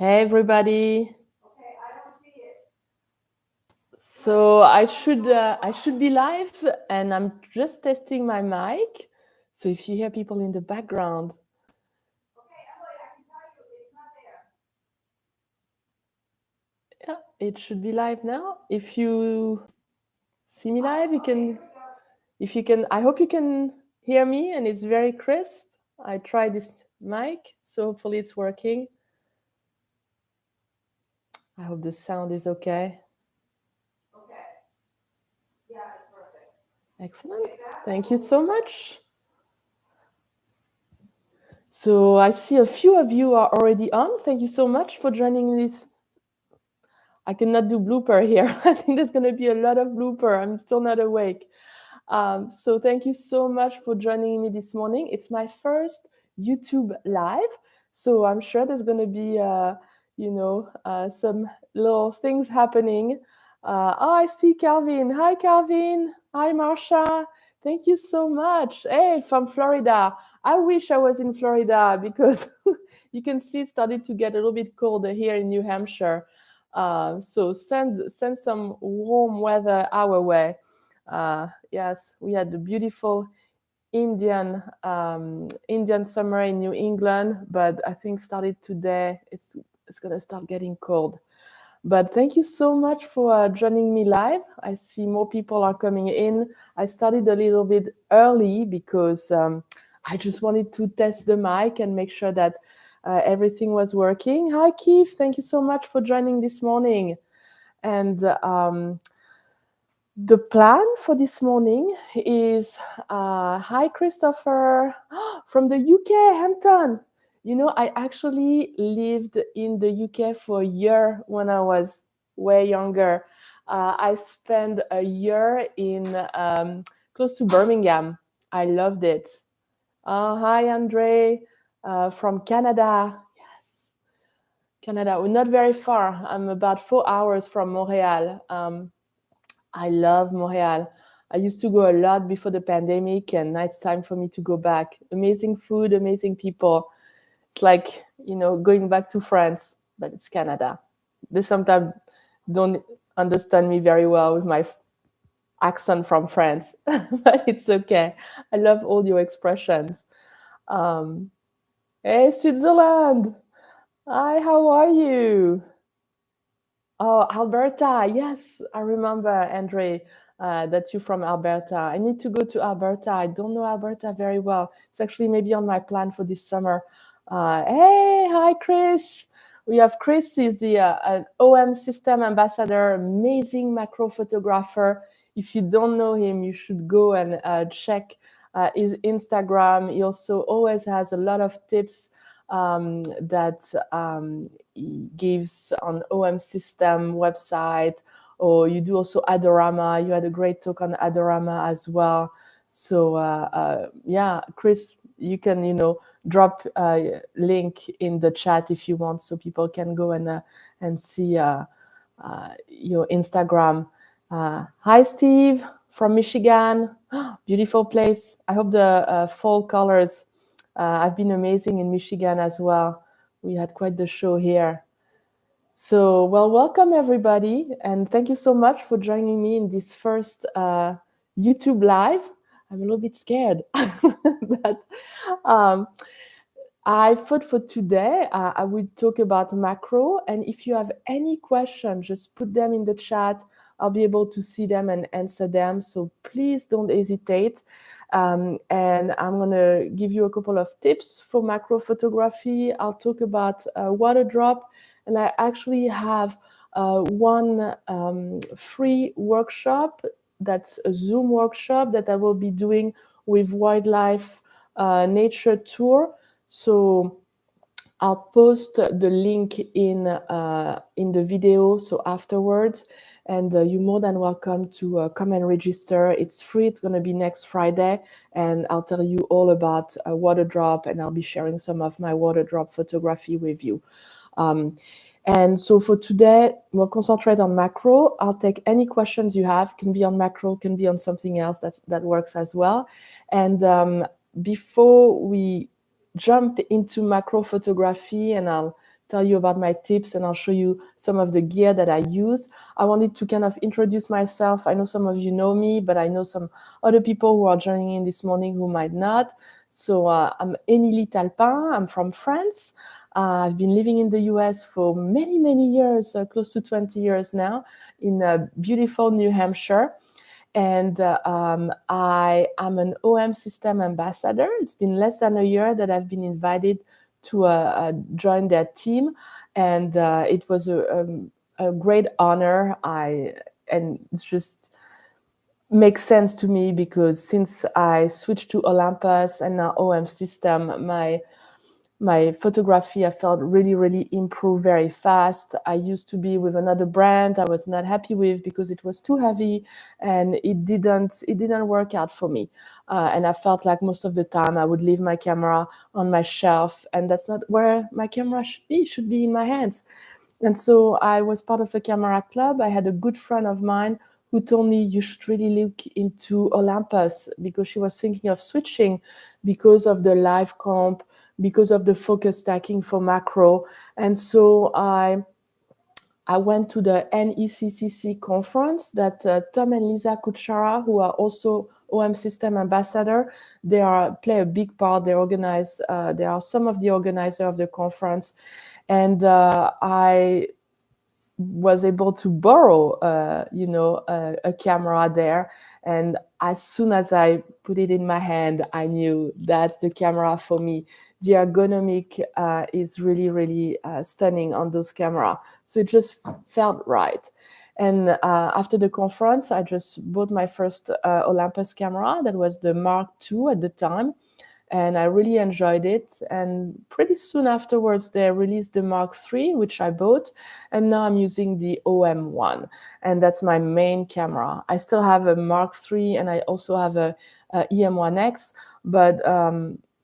Hey everybody. So I should be live, and I'm just testing my mic. So if you hear people in the background, yeah, it should be live now. If you see me live, you can. If you can, I hope you can hear me, and it's very crisp. I tried this mic, so hopefully it's working. I hope the sound is okay. Excellent. Thank you so much. So I see a few of you are already on. Thank you so much for joining this. I cannot do blooper here. I think there's going to be a lot of blooper. I'm still not awake. So thank you so much for joining me this morning. It's my first YouTube live. So I'm sure there's going to be, some little things happening. I see Calvin. Hi, Calvin. Hi, Marsha. Thank you so much. Hey, from Florida. I wish I was in Florida because you can see it started to get a little bit colder here in New Hampshire. So send some warm weather our way. Yes, we had the beautiful Indian summer in New England, but I think started today. It's gonna start getting cold. But thank you so much for joining me live. I see more people are coming in. I started a little bit early because I just wanted to test the mic and make sure that everything was working. Hi, Keith. Thank you so much for joining this morning. And the plan for this morning is hi, Christopher from the UK, Hampton. You know, I actually lived in the UK for a year when I was way younger. I spent a year in close to Birmingham. I loved it. Hi, Andre from Canada. Yes, Canada. We're not very far. I'm about 4 hours from Montreal. I love Montreal. I used to go a lot before the pandemic, and now it's time for me to go back. Amazing food, amazing people. It's like, going back to France, but it's Canada. They sometimes don't understand me very well with my accent from France, but it's okay. I love all your expressions. Hey, Switzerland. Hi, how are you? Oh, Alberta. Yes, I remember, Andre, that you're from Alberta. I need to go to Alberta. I don't know Alberta very well. It's actually maybe on my plan for this summer. Hey, hi, Chris. We have Chris is the an OM system ambassador, amazing macro photographer. If you don't know him, you should go and check his Instagram. He also always has a lot of tips that he gives on OM system website, or you do also Adorama. You had a great talk on Adorama as well. So yeah, Chris, you can drop a link in the chat if you want, so people can go and see your Instagram. Hi, Steve from Michigan. Beautiful place. I hope the fall colors have been amazing in Michigan as well. We had quite the show here. So, well, welcome everybody, and thank you so much for joining me in this first YouTube live. I'm a little bit scared, but I thought for today I would talk about macro, and if you have any questions, just put them in the chat. I'll be able to see them and answer them. So please don't hesitate. And I'm going to give you a couple of tips for macro photography. I'll talk about water drop, and I actually have one free workshop. That's a Zoom workshop that I will be doing with Wildlife Nature Tour. So I'll post the link in the video, so afterwards, and you're more than welcome to come and register. It's free. It's going to be next Friday, and I'll tell you all about water drop, and I'll be sharing some of my water drop photography with you. And so for today, we'll concentrate on macro. I'll take any questions you have. Can be on macro, can be on something else that works as well. And before we jump into macro photography, and I'll tell you about my tips, and I'll show you some of the gear that I use. I wanted to kind of introduce myself. I know some of you know me, but I know some other people who are joining in this morning who might not. So I'm Émilie Talpin. I'm from France. I've been living in the US for many, many years, close to 20 years now, in beautiful New Hampshire. And I am an OM system ambassador. It's been less than a year that I've been invited to join their team, and it was a great honor. And it's just makes sense to me because since I switched to Olympus and now OM system, my photography I felt really improved very fast. I used to be with another brand I was not happy with because it was too heavy and it didn't work out for me. And I felt like most of the time I would leave my camera on my shelf, and that's not where my camera should be. It should be in my hands. And so I was part of a camera club. I had a good friend of mine who told me you should really look into Olympus because she was thinking of switching because of the live comp, because of the focus stacking for macro. And so I went to the NECCC conference that Tom and Lisa Kuchara, who are also OM system ambassador, play a big part. They organize. They are some of the organizers of the conference, and I was able to borrow, a camera there. And as soon as I put it in my hand, I knew that's the camera for me. The ergonomic is really stunning on those cameras. So it just felt right. And after the conference, I just bought my first Olympus camera. That was the Mark II at the time. And I really enjoyed it. And pretty soon afterwards, they released the Mark III, which I bought. And now I'm using the OM1. And that's my main camera. I still have a Mark III, and I also have a EM1X. But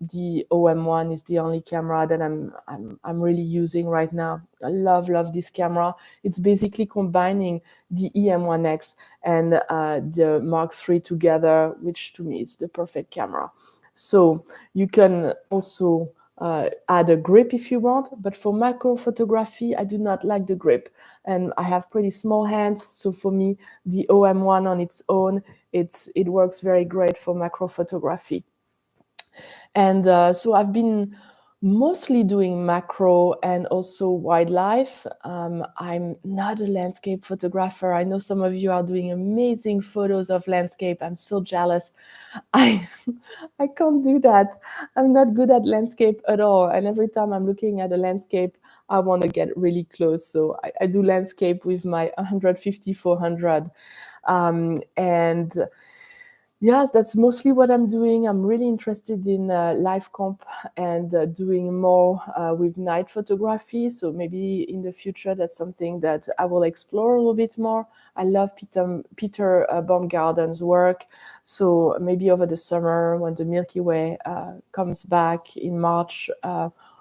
the OM1 is the only camera that I'm really using right now. I love this camera. It's basically combining the EM1X and the Mark III together, which to me is the perfect camera. So you can also add a grip if you want, but for macro photography, I do not like the grip. And I have pretty small hands, so for me, the OM1 on its own, it works very great for macro photography. And so I've been mostly doing macro and also wildlife. I'm not a landscape photographer. I know some of you are doing amazing photos of landscape. I'm so jealous. I can't do that. I'm not good at landscape at all. And every time I'm looking at a landscape, I want to get really close. So I do landscape with my 150-400. And yes, that's mostly what I'm doing. I'm really interested in live comp and doing more with night photography. So maybe in the future, that's something that I will explore a little bit more. I love Peter Baumgarten's work. So maybe over the summer, when the Milky Way comes back in March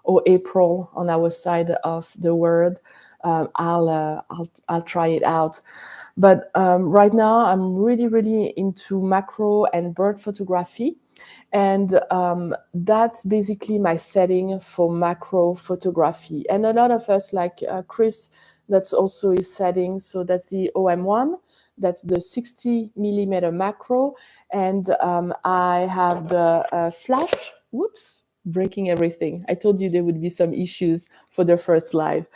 or April on our side of the world, I'll try it out. But right now, I'm really into macro and bird photography. And that's basically my setting for macro photography. And a lot of us, like Chris, that's also his setting. So that's the OM1. That's the 60 millimeter macro. And I have the flash. Whoops. Breaking everything. I told you there would be some issues for the first live.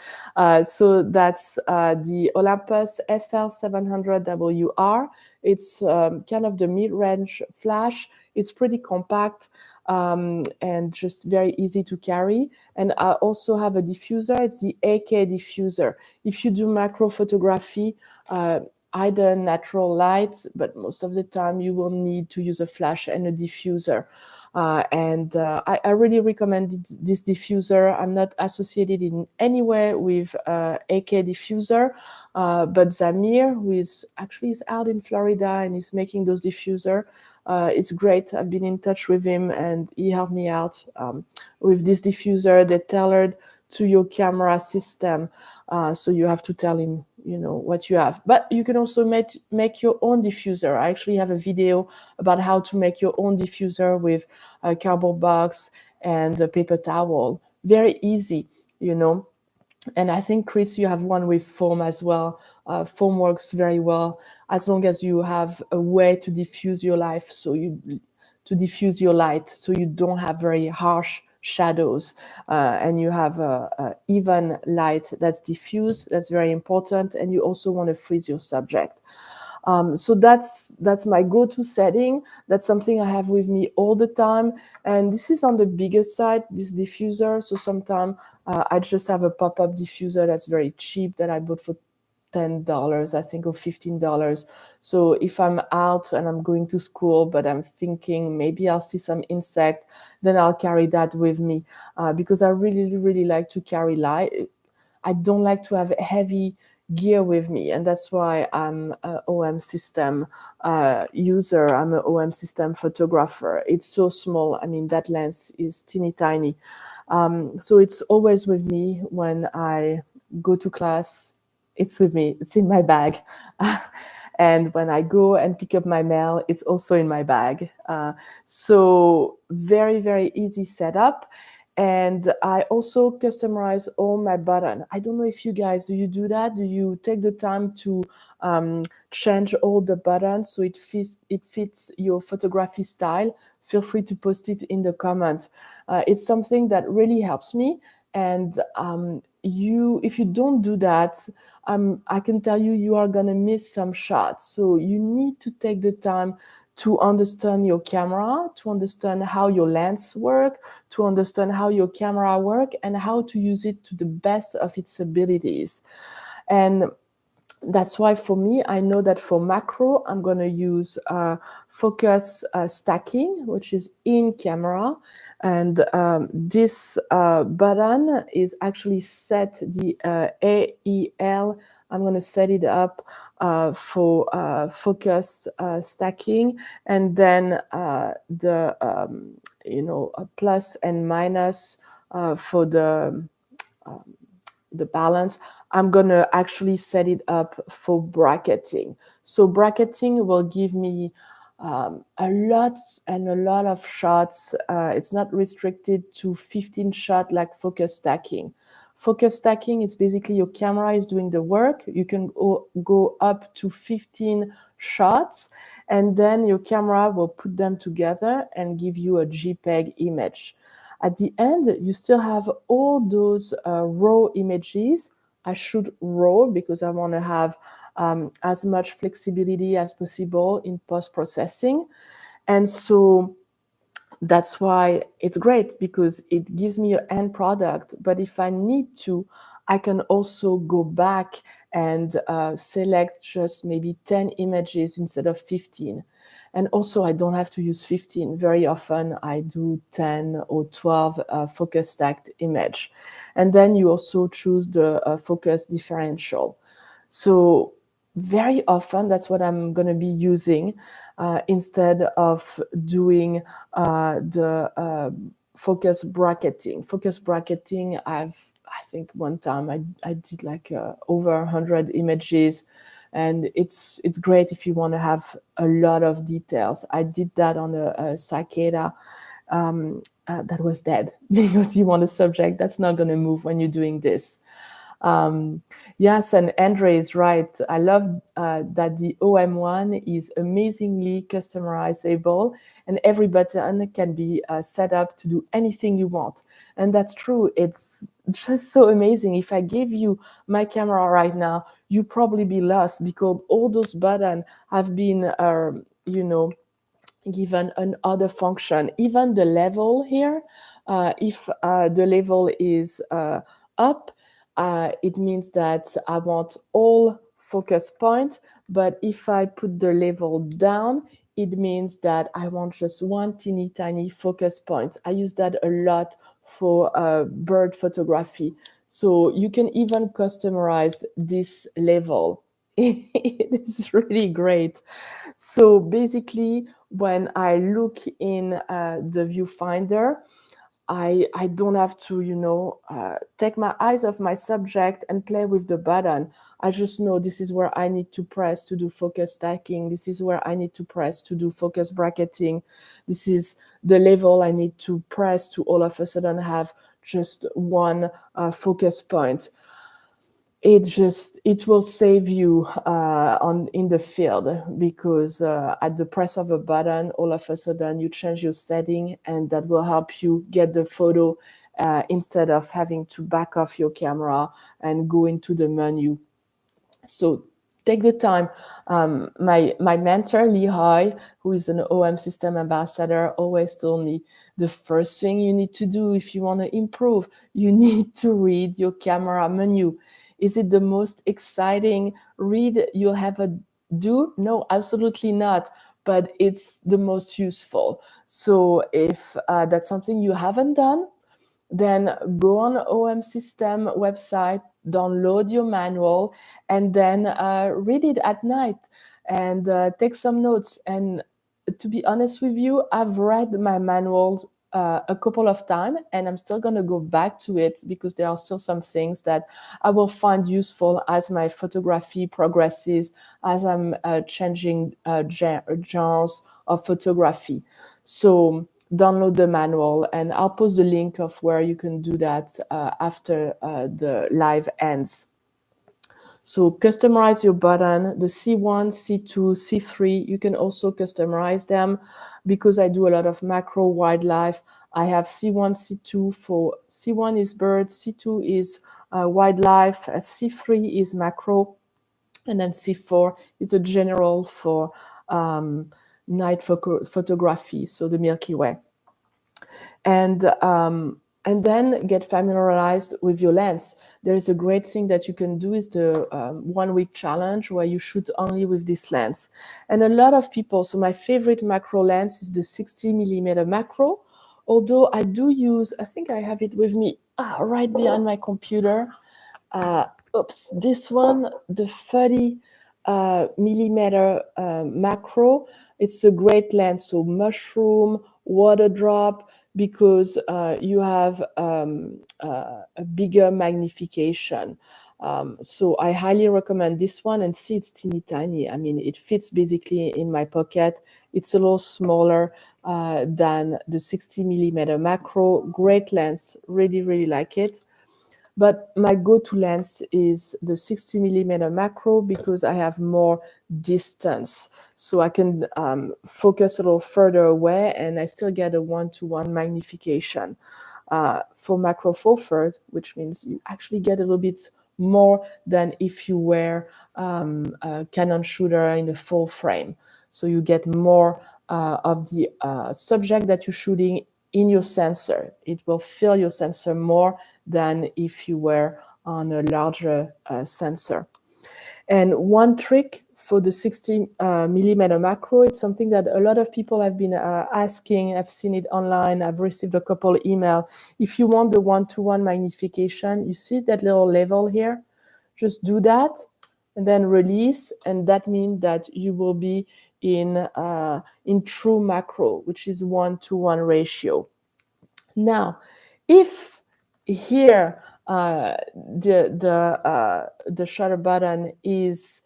So that's the Olympus FL700WR. It's kind of the mid-range flash. It's pretty compact and just very easy to carry. And I also have a diffuser. It's the AK diffuser. If you do macro photography, either natural light, but most of the time you will need to use a flash and a diffuser. I really recommend this diffuser. I'm not associated in any way with AK diffuser, but Zamir, who is out in Florida and is making those diffuser, it's great. I've been in touch with him and he helped me out with this diffuser. They're tailored to your camera system. So you have to tell him, what you have. But you can also make your own diffuser. I actually have a video about how to make your own diffuser with a cardboard box and a paper towel. Very easy, And I think, Chris, you have one with foam as well. Foam works very well as long as you have a way to diffuse your life, to diffuse your light, so you don't have very harsh shadows, and you have a even light that's diffused. That's very important, and you also want to freeze your subject. So that's my go-to setting. That's something I have with me all the time. And this is on the bigger side, this diffuser. So sometimes I just have a pop-up diffuser that's very cheap that I bought for $10, I think, or $15. So if I'm out and I'm going to school, but I'm thinking maybe I'll see some insect, then I'll carry that with me, because I really, really like to carry light. I don't like to have heavy gear with me, and that's why I'm a OM system user. I'm a OM system photographer. It's so small. I mean, that lens is teeny tiny. So it's always with me when I go to class. It's with me. It's in my bag. And when I go and pick up my mail, it's also in my bag. So very, very easy setup. And I also customize all my button. I don't know if you guys, do you do that? Do you take the time to change all the buttons so it fits your photography style? Feel free to post it in the comments. It's something that really helps me. And if you don't do that, I can tell you, you are gonna miss some shots. So you need to take the time to understand your camera, to understand how your lens work, to understand how your camera work, and how to use it to the best of its abilities. And that's why for me, I know that for macro, I'm going to use focus stacking, which is in camera. And this button is actually set, the AEL. I'm going to set it up for focus stacking, and then the plus and minus for the balance. I'm going to actually set it up for bracketing. So bracketing will give me a lot of shots. It's not restricted to 15 shots like focus stacking. Focus stacking is basically your camera is doing the work. You can go up to 15 shots, and then your camera will put them together and give you a JPEG image. At the end, you still have all those raw images. I shoot raw because I want to have as much flexibility as possible in post-processing. And so that's why it's great, because it gives me an end product. But if I need to, I can also go back and select just maybe 10 images instead of 15. And also, I don't have to use 15. Very often, I do 10 or 12 focus stacked image. And then you also choose the focus differential. So very often, that's what I'm going to be using instead of doing the focus bracketing. Focus bracketing, I think one time I did like over 100 images, and it's great if you want to have a lot of details. I did that on a cicada that was dead because you want a subject that's not going to move when you're doing this. Yes, and Andre is right. I love that the OM1 is amazingly customizable, and every button can be set up to do anything you want. And that's true. It's just so amazing. If I gave you my camera right now, you'd probably be lost, because all those buttons have been, given another function. Even the level here, if the level is up, it means that I want all focus points. But if I put the level down, it means that I want just one teeny tiny focus point. I use that a lot for bird photography. So you can even customize this level. It is really great. So basically, when I look in the viewfinder, I don't have to, take my eyes off my subject and play with the button. I just know this is where I need to press to do focus stacking. This is where I need to press to do focus bracketing. This is the level I need to press to all of a sudden have just one focus point. it will save you on in the field, because at the press of a button, all of a sudden you change your setting, and that will help you get the photo instead of having to back off your camera and go into the menu. So take the time. My mentor, Lehigh, who is an OM system ambassador, always told me the first thing you need to do if you want to improve, you need to read your camera menu. Is it the most exciting read you'll ever do? No, absolutely not. But it's the most useful. So if that's something you haven't done, then go on OM system website, download your manual, and then read it at night, and take some notes. And to be honest with you, I've read my manuals a couple of times, and I'm still going to go back to it, because there are still some things that I will find useful as my photography progresses, as I'm changing genres of photography. So download the manual, and I'll post the link of where you can do that after the live ends. So customize your button, the C1, C2, C3, you can also customize them. Because I do a lot of macro wildlife, I have C1, C2 for, C1 is bird, C2 is wildlife, C3 is macro, and then C4 is a general for night photography, so the Milky Way. And then get familiarized with your lens. There is a great thing that you can do, is the 1 week challenge, where you shoot only with this lens. And a lot of people, so my favorite macro lens is the 60mm macro, although I do use, I think I have it with me right behind my computer. This one, the 30mm macro, it's a great lens, so mushroom, water drop, because you have a bigger magnification. So I highly recommend this one. And see, it's teeny tiny. I mean, it fits basically in my pocket. It's a little smaller than the 60mm macro. Great lens, really, really like it. But my go-to lens is the 60mm macro, because I have more distance. So I can focus a little further away, and I still get a 1-to-1 magnification. For macro full third, which means you actually get a little bit more than if you were a Canon shooter in a full frame. So you get more of the subject that you're shooting in your sensor. It will fill your sensor more than if you were on a larger sensor. And one trick for the 60mm macro, it's something that a lot of people have been asking. I've seen it online. I've received a couple of emails. If you want the 1-to-1 magnification, you see that little level here? Just do that and then release. And that means that you will be in true macro, which is 1-to-1 ratio. Now, if here the shutter button is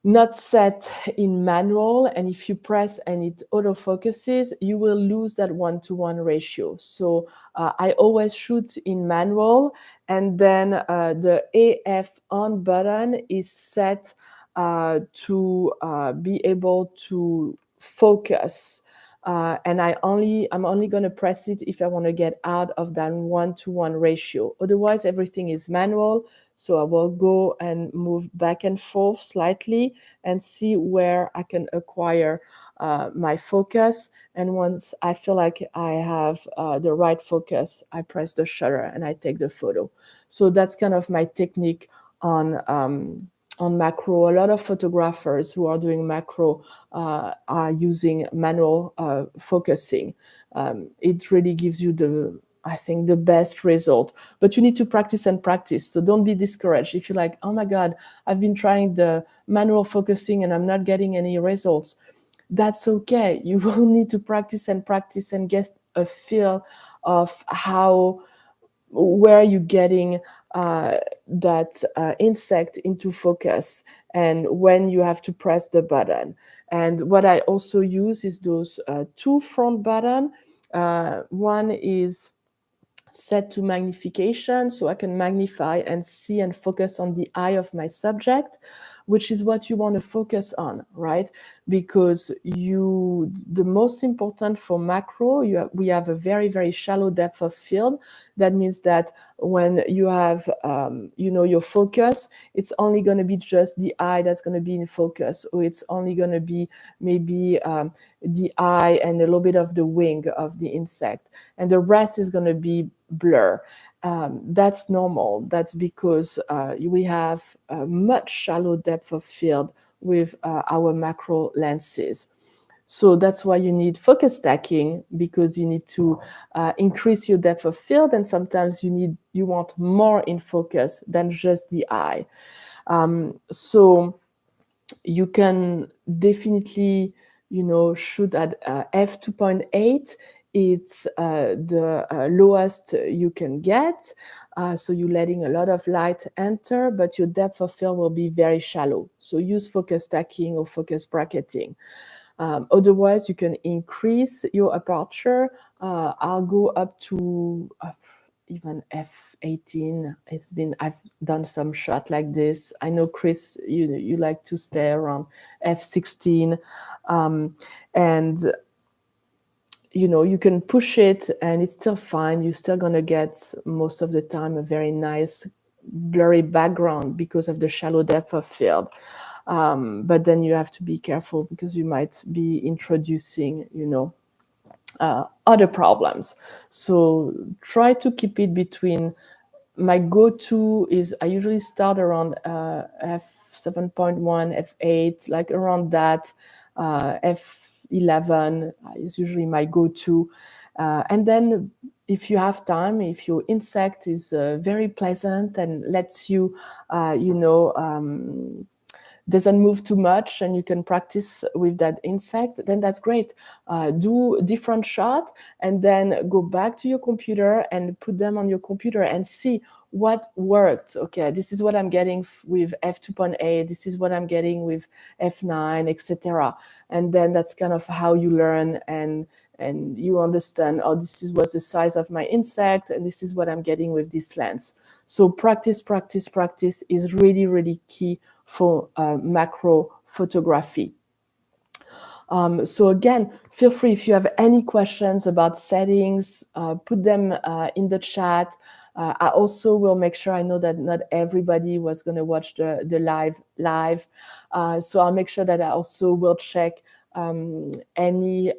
not set in manual, and if you press and it autofocuses, you will lose that 1-to-1 ratio. So I always shoot in manual, and then the AF on button is set to be able to focus. And I'm only going to press it if I want to get out of that 1-to-1 ratio. Otherwise, everything is manual. So I will go and move back and forth slightly and see where I can acquire my focus. And once I feel like I have the right focus, I press the shutter and I take the photo. So that's kind of my technique on macro. A lot of photographers who are doing macro are using manual focusing. It really gives you I think the best result, but you need to practice and practice. So don't be discouraged. If you're like, oh my God, I've been trying the manual focusing and I'm not getting any results, that's okay. You will need to practice and practice and get a feel of where you're getting that insect into focus and when you have to press the button. And what I also use is those two front button. One is set to magnification, so I can magnify and see and focus on the eye of my subject, which is what you want to focus on, right? Because the most important for macro, we have a very, very shallow depth of field. That means that when you have, your focus, it's only going to be just the eye that's going to be in focus, or it's only going to be maybe the eye and a little bit of the wing of the insect, and the rest is going to be blur. That's normal. That's because we have a much shallow depth of field with our macro lenses. So that's why you need focus stacking, because you need to increase your depth of field, and sometimes you want more in focus than just the eye. So you can definitely, shoot at f2.8. It's the lowest you can get. So you're letting a lot of light enter, but your depth of field will be very shallow. So use focus stacking or focus bracketing. Otherwise, you can increase your aperture. I'll go up to even f18. I've done some shot like this. I know, Chris, you like to stay around f16, and you can push it and it's still fine. You're still gonna get most of the time a very nice blurry background because of the shallow depth of field. But then you have to be careful because you might be introducing, other problems. So try to keep it between. My go-to is I usually start around f7.1, f8, like around that. F11 is usually my go-to. And then if you have time, if your insect is very pleasant and lets you, doesn't move too much and you can practice with that insect, then that's great. Do different shot and then go back to your computer and put them on your computer and see what worked. Okay, this is what I'm getting with f2.8, this is what I'm getting with f9, etc. And then that's kind of how you learn and you understand, oh, was the size of my insect and this is what I'm getting with this lens. So practice is really, really key for macro photography. So again, feel free if you have any questions about settings, put them in the chat. I also will make sure, I know that not everybody was going to watch the live. So I'll make sure that I also will check any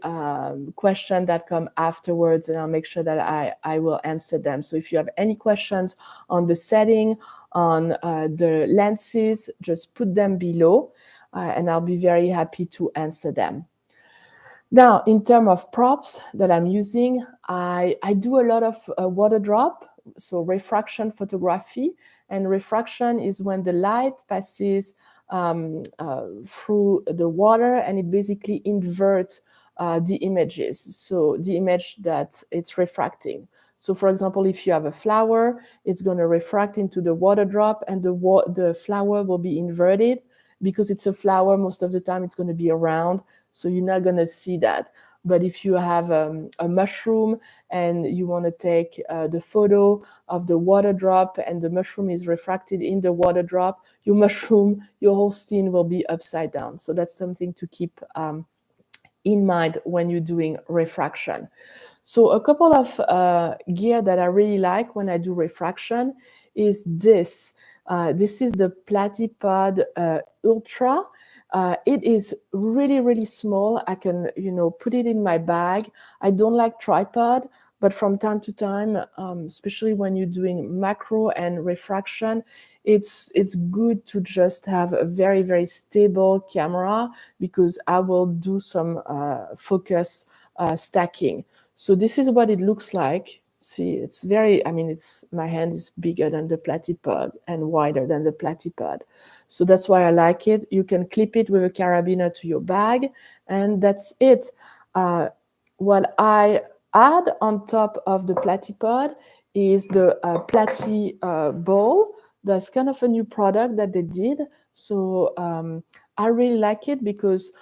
question that come afterwards, and I'll make sure that I will answer them. So if you have any questions on the setting, on the lenses, just put them below, and I'll be very happy to answer them. Now, in terms of props that I'm using, I do a lot of water drop, so refraction photography. And refraction is when the light passes through the water and it basically inverts the images, so the image that it's refracting. So for example, if you have a flower, it's going to refract into the water drop and the flower will be inverted. Because it's a flower, most of the time it's going to be around, so you're not going to see that. But if you have a mushroom and you want to take the photo of the water drop and the mushroom is refracted in the water drop, your whole scene will be upside down. So that's something to keep in mind when you're doing refraction. So a couple of gear that I really like when I do refraction is this. This is the Platypod Ultra. It is really, really small. I can, put it in my bag. I don't like tripod, but from time to time, especially when you're doing macro and refraction, it's good to just have a very, very stable camera, because I will do some focus stacking. So this is what it looks like. See, it's my hand is bigger than the Platypod and wider than the Platypod. So that's why I like it. You can clip it with a carabiner to your bag, and that's it. What I add on top of the Platypod is the Platy Ball. That's kind of a new product that they did. So I really like it because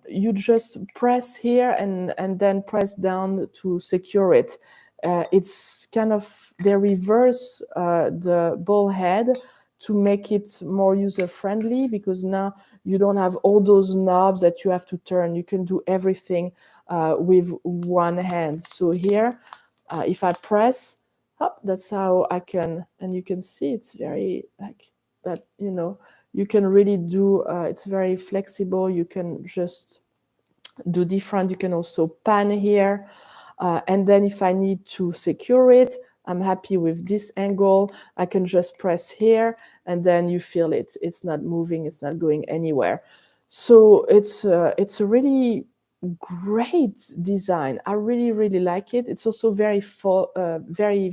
you just press here and then press down to secure it. it's kind of, they reverse the ball head to make it more user friendly, because now you don't have all those knobs that you have to turn. You can do everything with one hand. So here, if I press, that's how I can, and you can see it's very like that, you know, you can really do, it's very flexible. You can just do different. You can also pan here. And then if I need to secure it, I'm happy with this angle. I can just press here, and then you feel it. It's not moving. It's not going anywhere. So it's a really great design. I really, really like it. It's also very very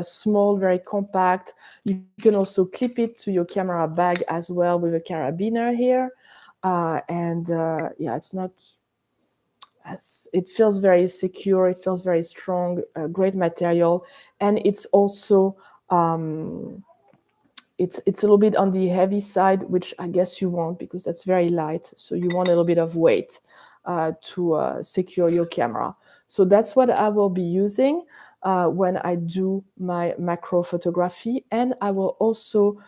small, very compact. You can also clip it to your camera bag as well with a carabiner here. Yeah, it's not, it feels very secure, it feels very strong, great material, and it's also it's a little bit on the heavy side, which I guess you want because that's very light. So you want a little bit of weight to secure your camera. So that's what I will be using when I do my macro photography, and I will also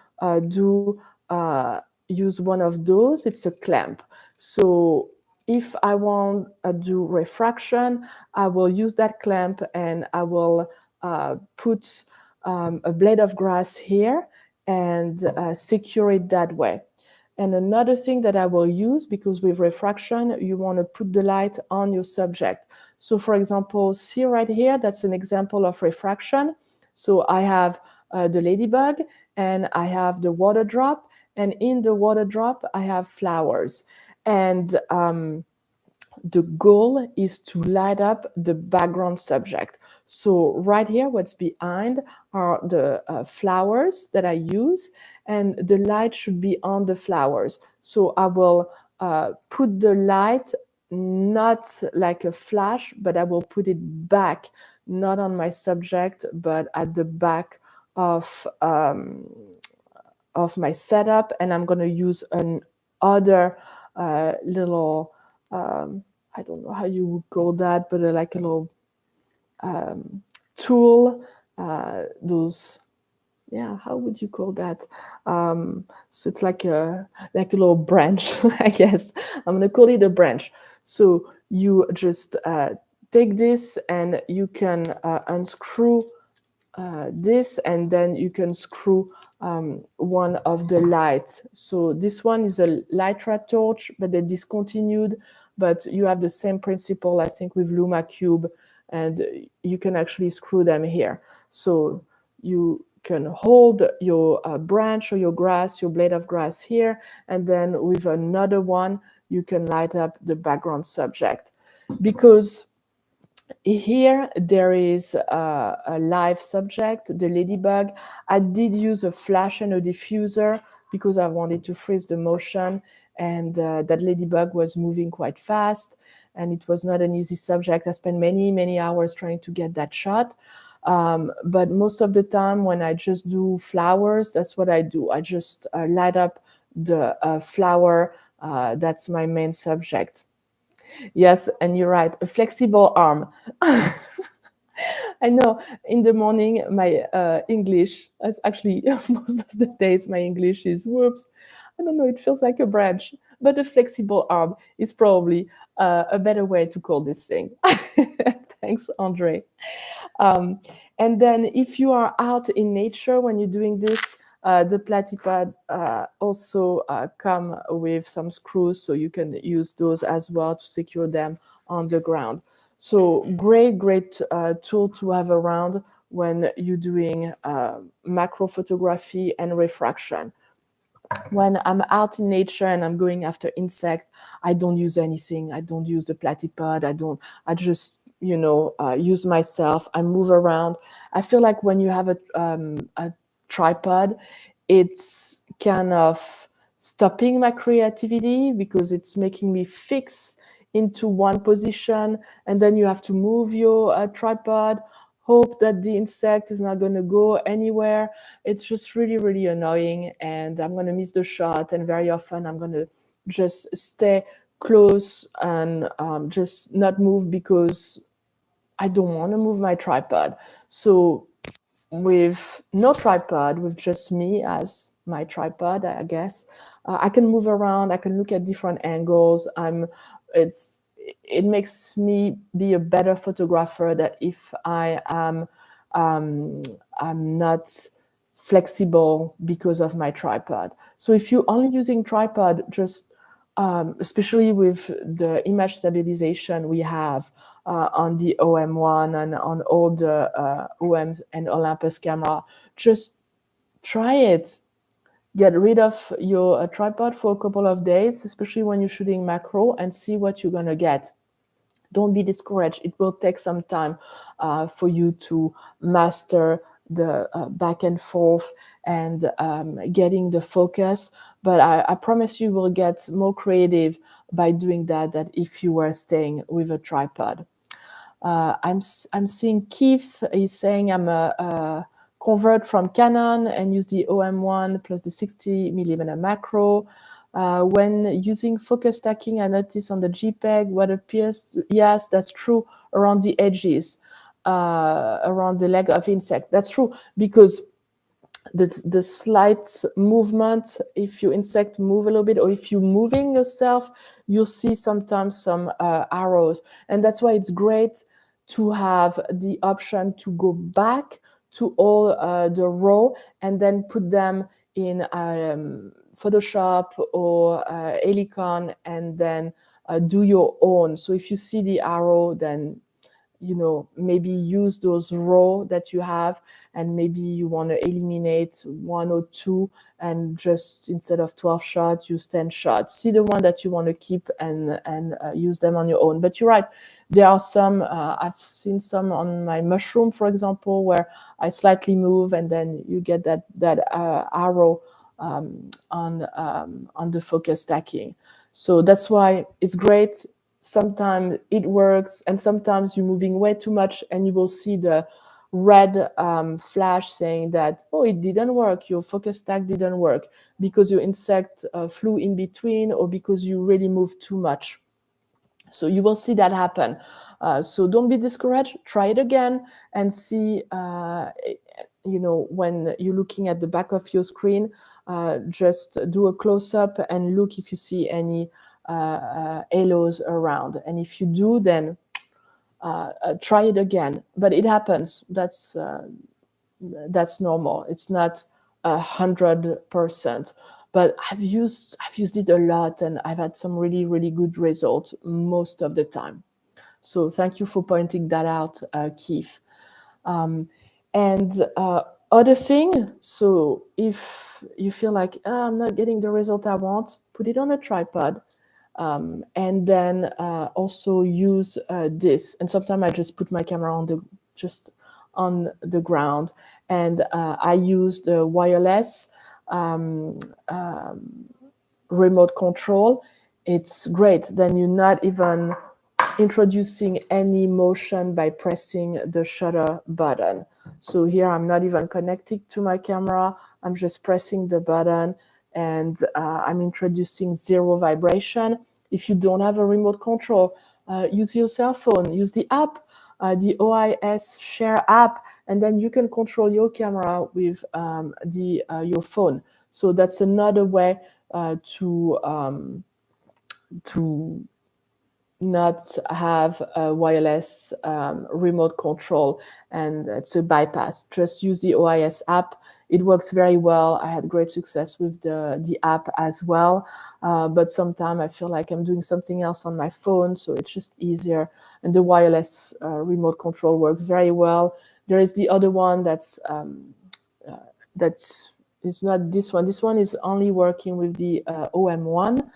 use one of those. It's a clamp. So if I want to do refraction, I will use that clamp, and I will put a blade of grass here and secure it that way. And another thing that I will use, because with refraction, you want to put the light on your subject. So for example, see right here, that's an example of refraction. So I have the ladybug, and I have the water drop, and in the water drop, I have flowers. And the goal is to light up the background subject. So right here, what's behind are the flowers that I use, and the light should be on the flowers. So I will put the light not like a flash, but I will put it back, not on my subject, but at the back of my setup. And I'm going to use an other little I don't know how you would call that, but like a little tool. Those, yeah, how would you call that? So it's like a little branch, I guess. I'm gonna call it a branch. So you just take this, and you can unscrew this, and then you can screw one of the lights. So this one is a Lytra torch, but they discontinued, but you have the same principle, I think, with Luma Cube, and you can actually screw them here. So you can hold your branch or your grass, your blade of grass here, and then with another one, you can light up the background subject. Because here there is a live subject, the ladybug. I did use a flash and a diffuser because I wanted to freeze the motion, and that ladybug was moving quite fast, and it was not an easy subject. I spent many hours trying to get that shot. But most of the time when I just do flowers, that's what I do. I just light up the flower. That's my main subject. Yes, and you're right, a flexible arm. I know in the morning, my English, it's actually most of the days, my English is whoops. I don't know, it feels like a branch, but a flexible arm is probably a better way to call this thing. Thanks, Andre. And then if you are out in nature when you're doing this, the platypod also come with some screws, so you can use those as well to secure them on the ground. So great tool to have around when you're doing macro photography and refraction. When I'm out in nature and I'm going after insects, I don't use anything. I don't use the platypod. I just, use myself. I move around. I feel like when you have a tripod, it's kind of stopping my creativity because it's making me fix into one position, and then you have to move your tripod, hope that the insect is not going to go anywhere. It's just really annoying, and I'm going to miss the shot, and very often I'm going to just stay close and just not move because I don't want to move my tripod. So with no tripod, with just me as my tripod, I guess, I can move around. I can look at different angles. It's, it makes me be a better photographer that if um, I'm not flexible because of my tripod. So if you're only using tripod, just especially with the image stabilization we have on the OM1 and on all the OM and Olympus camera, just try it. Get rid of your tripod for a couple of days, especially when you're shooting macro, and see what you're gonna get. Don't be discouraged. It will take some time for you to master the back and forth and getting the focus. But I promise you will get more creative by doing that than if you were staying with a tripod. I'm seeing Keith is saying I'm a convert from Canon and use the OM1 plus the 60mm macro. When using focus stacking, I notice on the JPEG what appears, yes, that's true, around the edges, around the leg of insect. That's true, because the slight movement, if your insect move a little bit, or if you're moving yourself, you'll see sometimes some arrows. And that's why it's great to have the option to go back to all the raw and then put them in Photoshop or Helicon, and then do your own. So if you see the arrow, then maybe use those raw that you have, and maybe you want to eliminate one or two, and just instead of 12 shots, use 10 shots. See the one that you want to keep and use them on your own. But you're right, there are some, I've seen some on my mushroom, for example, where I slightly move and then you get that arrow on the focus stacking. So that's why it's great. Sometimes it works, and sometimes you're moving way too much and you will see the red flash saying that, oh, it didn't work, your focus stack didn't work, because your insect flew in between, or because you really moved too much. So you will see that happen. So don't be discouraged. Try it again and see, when you're looking at the back of your screen, just do a close-up and look if you see any halos around. And if you do, then try it again. But it happens. That's normal. It's not 100%. But I've used it a lot, and I've had some really, really good results most of the time. So thank you for pointing that out, Keith. And other thing, so if you feel like, I'm not getting the result I want, put it on a tripod. And then also use this. And sometimes I just put my camera on the ground, and I use the wireless remote control. It's great. Then you're not even introducing any motion by pressing the shutter button. So here I'm not even connected to my camera. I'm just pressing the button, and I'm introducing zero vibration. If you don't have a remote control, use your cell phone, use the app, the OIS Share app, and then you can control your camera with your phone. So that's another way to not have a wireless remote control, and it's a bypass. Just use the OIS app. It works very well. I had great success with the app as well. But sometimes I feel like I'm doing something else on my phone, so it's just easier. And the wireless remote control works very well. There is the other one that is not this one. This one is only working with the OM1.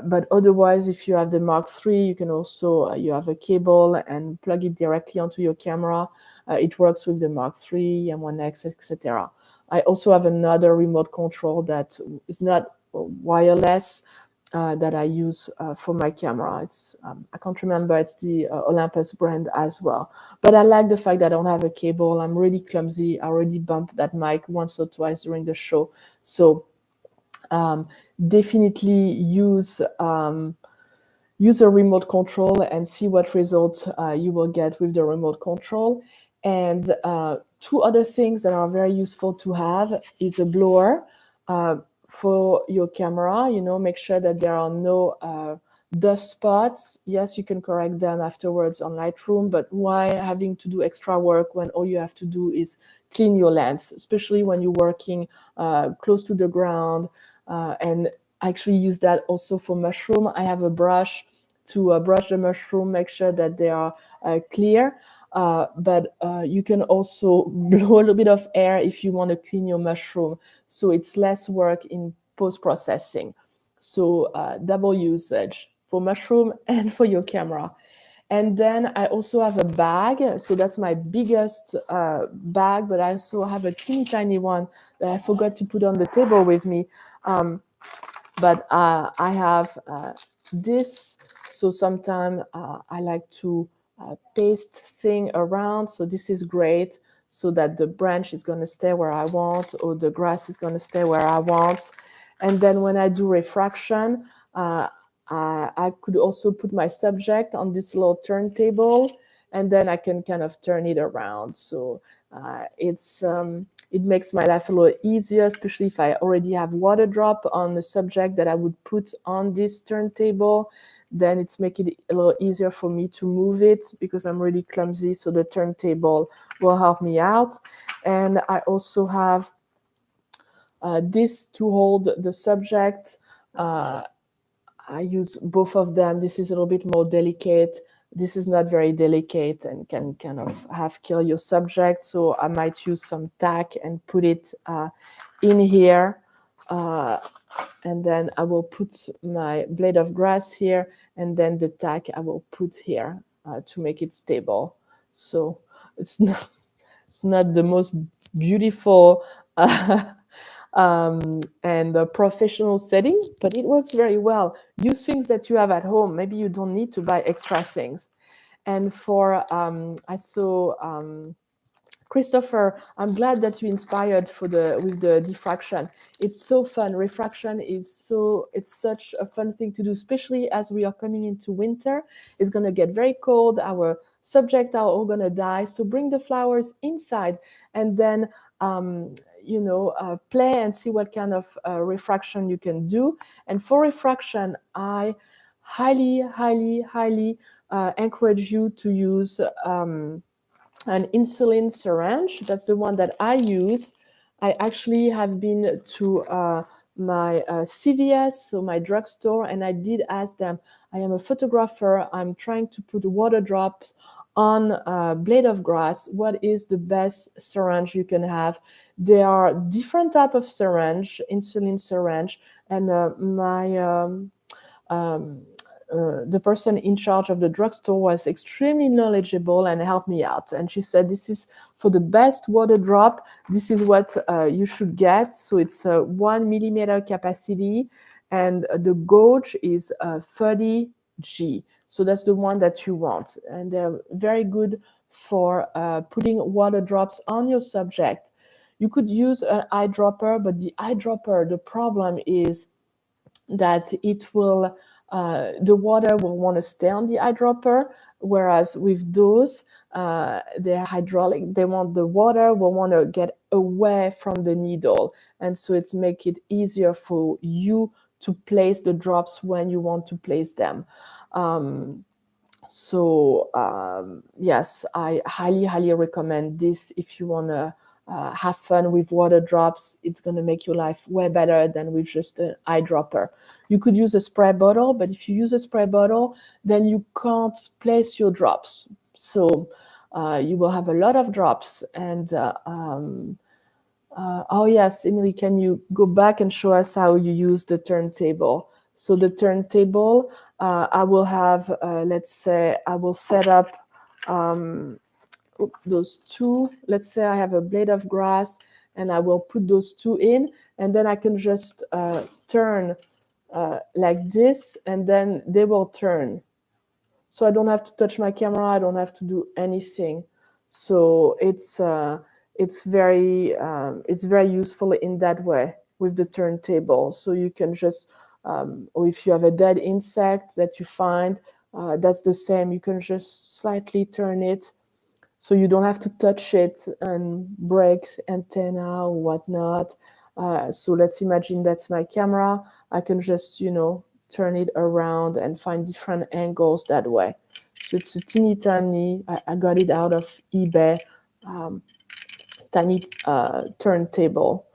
But otherwise, if you have the Mark III, you can also, you have a cable and plug it directly onto your camera. It works with the Mark III, M1X, etc. I also have another remote control that is not wireless that I use for my camera. It's I can't remember, it's the Olympus brand as well. But I like the fact that I don't have a cable. I'm really clumsy. I already bumped that mic once or twice during the show. So definitely use use a remote control and see what results you will get with the remote control. And two other things that are very useful to have is a blower for your camera. Make sure that there are no dust spots. Yes, you can correct them afterwards on Lightroom, but why having to do extra work when all you have to do is clean your lens, especially when you're working close to the ground. And I actually use that also for mushroom. I have a brush to brush the mushroom, make sure that they are clear. But you can also blow a little bit of air if you want to clean your mushroom, so it's less work in post-processing. So double usage for mushroom and for your camera. And then I also have a bag. So that's my biggest bag, but I also have a teeny tiny one that I forgot to put on the table with me. But I have this. So sometimes I like to paste thing around. So this is great, so that the branch is going to stay where I want, or the grass is going to stay where I want. And then when I do refraction, I could also put my subject on this little turntable, and then I can kind of turn it around. So it makes my life a little easier, especially if I already have water drop on the subject that I would put on this turntable. Then it's making it a little easier for me to move it, because I'm really clumsy. So the turntable will help me out. And I also have this to hold the subject. I use both of them. This is a little bit more delicate. This is not very delicate and can kind of kill your subject. So I might use some tack and put it in here. And then I will put my blade of grass here, and then the tack I will put here to make it stable. So it's not the most beautiful and a professional setting, but it works very well. Use things that you have at home. Maybe you don't need to buy extra things. And for I saw Christopher, I'm glad that you inspired with the diffraction. It's so fun. Refraction it's such a fun thing to do, especially as we are coming into winter. It's going to get very cold. Our subjects are all going to die. So bring the flowers inside, and then play and see what kind of refraction you can do. And for refraction, I highly, highly, highly encourage you to use an insulin syringe. That's the one that I use. I actually have been to my CVS, so my drugstore, and I did ask them. I am a photographer. I'm trying to put water drops on a blade of grass. What is the best syringe you can have? There are different type of syringe, insulin syringe, and the person in charge of the drugstore was extremely knowledgeable and helped me out. And she said, this is for the best water drop. This is what you should get. So it's a 1 millimeter capacity, and the gauge is 30 G. So that's the one that you want. And they're very good for putting water drops on your subject. You could use an eyedropper, but the eyedropper, the problem is that the water will want to stay on the eyedropper, whereas with those, they're hydraulic. They want the water will want to get away from the needle, and so it make it easier for you to place the drops when you want to place them. Yes, I highly, highly recommend this if you want to have fun with water drops. It's going to make your life way better than with just an eyedropper. You could use a spray bottle, but if you use a spray bottle, then you can't place your drops. So you will have a lot of drops. And oh yes, Emily, can you go back and show us how you use the turntable? So the turntable, I will have, let's say, I will set up those two. Let's say I have a blade of grass, and I will put those two in, and then I can just turn like this, and then they will turn. So I don't have to touch my camera. I don't have to do anything. So it's very useful in that way with the turntable. So you can just or if you have a dead insect that you find, that's the same. You can just slightly turn it so you don't have to touch it and break antenna or whatnot. So let's imagine that's my camera. I can just, turn it around and find different angles that way. So it's a teeny tiny, I got it out of eBay, tiny turntable.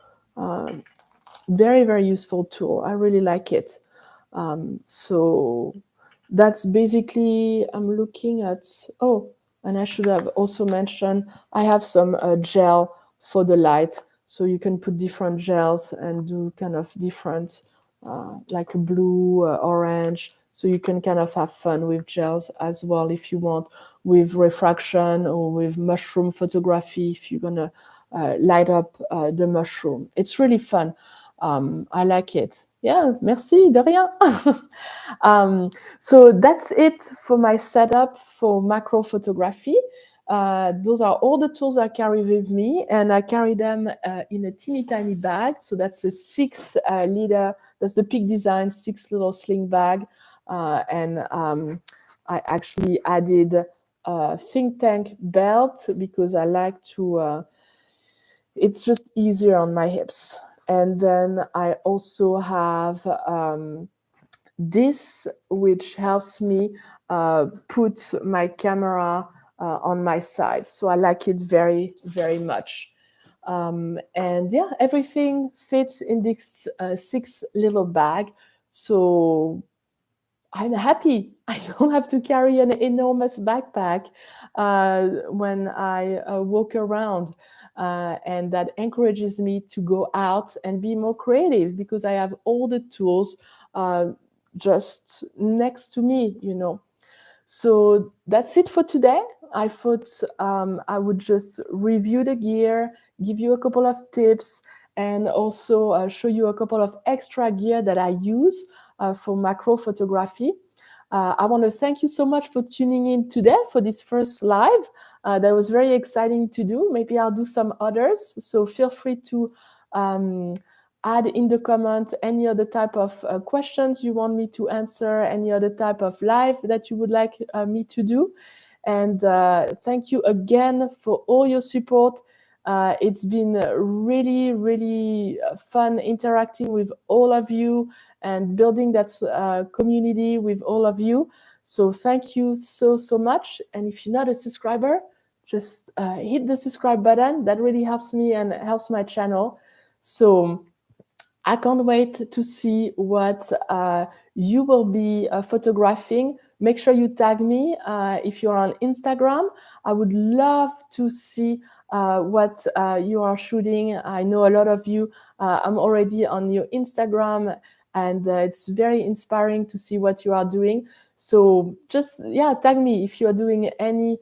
Very, very useful tool. I really like it. So that's basically, I'm looking at, oh, and I should have also mentioned, I have some gel for the light. So you can put different gels and do kind of different, like a blue, orange. So you can kind of have fun with gels as well if you want, with refraction or with mushroom photography, if you're gonna light up the mushroom. It's really fun. I like it. Yeah, merci, de rien. So that's it for my setup for macro photography. Those are all the tools I carry with me, and I carry them in a teeny tiny bag. So that's a 6 liter, that's the Peak Design 6 little sling bag. And I actually added a think tank belt because I like to, it's just easier on my hips. And then I also have this, which helps me put my camera on my side. So I like it very, very much. And yeah, everything fits in this 6 little bag. So I'm happy. I don't have to carry an enormous backpack when I walk around. And that encourages me to go out and be more creative because I have all the tools just next to me. So that's it for today. I thought I would just review the gear, give you a couple of tips, and also show you a couple of extra gear that I use for macro photography. I want to thank you so much for tuning in today for this first live. That was very exciting to do. Maybe I'll do some others. So feel free to add in the comment any other type of questions you want me to answer, any other type of live that you would like me to do. And thank you again for all your support. It's been really, really fun interacting with all of you and building that community with all of you. So thank you so, so much. And if you're not a subscriber, just hit the subscribe button. That really helps me and helps my channel. So I can't wait to see what you will be photographing. Make sure you tag me if you're on Instagram. I would love to see what you are shooting. I know a lot of you. I'm already on your Instagram, and it's very inspiring to see what you are doing. So just, tag me if you're doing any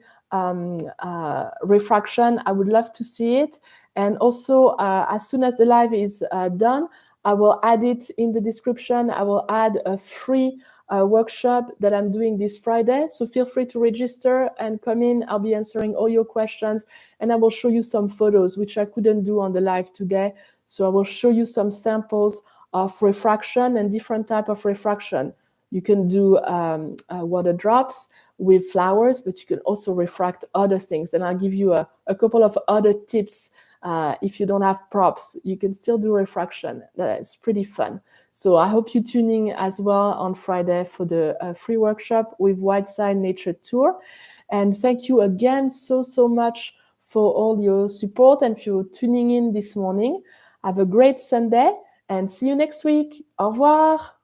refraction. I would love to see it. And also, as soon as the live is done, I will add it in the description. I will add a free workshop that I'm doing this Friday. So feel free to register and come in. I'll be answering all your questions, and I will show you some photos, which I couldn't do on the live today. So I will show you some samples of refraction and different type of refraction. You can do water drops with flowers, but you can also refract other things. And I'll give you a couple of other tips. If you don't have props, you can still do refraction. That's pretty fun. So I hope you're tuning as well on Friday for the free workshop with Whiteside Nature Tour. And thank you again so, so much for all your support and for tuning in this morning. Have a great Sunday and see you next week. Au revoir.